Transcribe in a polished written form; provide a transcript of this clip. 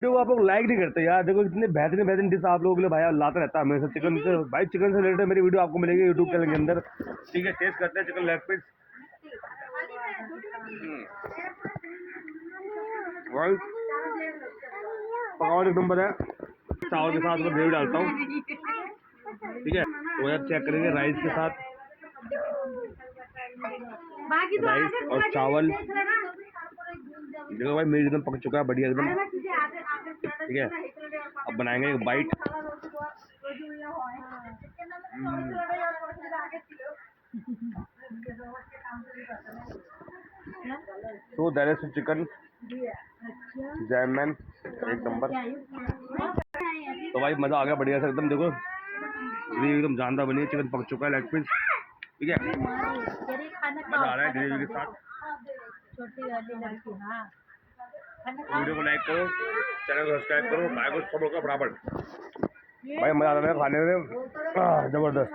Video आप लोग like नहीं करते यार। देखो इतने बेहतरीन बेहतरीन डिश आप लोगों के लिए भाई लाता रहता है हमेशा। चिकन से भाई, चिकन से रिलेटेड मेरी वीडियो आपको मिलेगी यूट्यूब चैनल के अंदर। ठीक है, टेस्ट करते हैं चिकन लेग पीस। भाई पकवान एक नंबर है। चावल के साथ मैं ग्रेवी डालता हूँ, ठीक है। तो यार चेक करेंगे राइस के साथ, राइस और चावल। देखो भाई मेरी एकदम पक चुका है, बढ़िया एकदम, ठीक है। अब बनाएंगे एक बाइट। तो दैट इज चिकन जैमन, एक नंबर। तो भाई मजा आ गया बढ़िया से एकदम। देखो ग्रेवी एकदम जानदार बनी है, चिकन पक चुका है, लेग पीस, ठीक है। मजा आ रहा है ग्रेवी के साथ। वीडियो को लाइक करो, चैनल को सब्सक्राइब करो, भाई को सब लोग का बराबर। भाई मजा आ रहा है खाने में, जबरदस्त।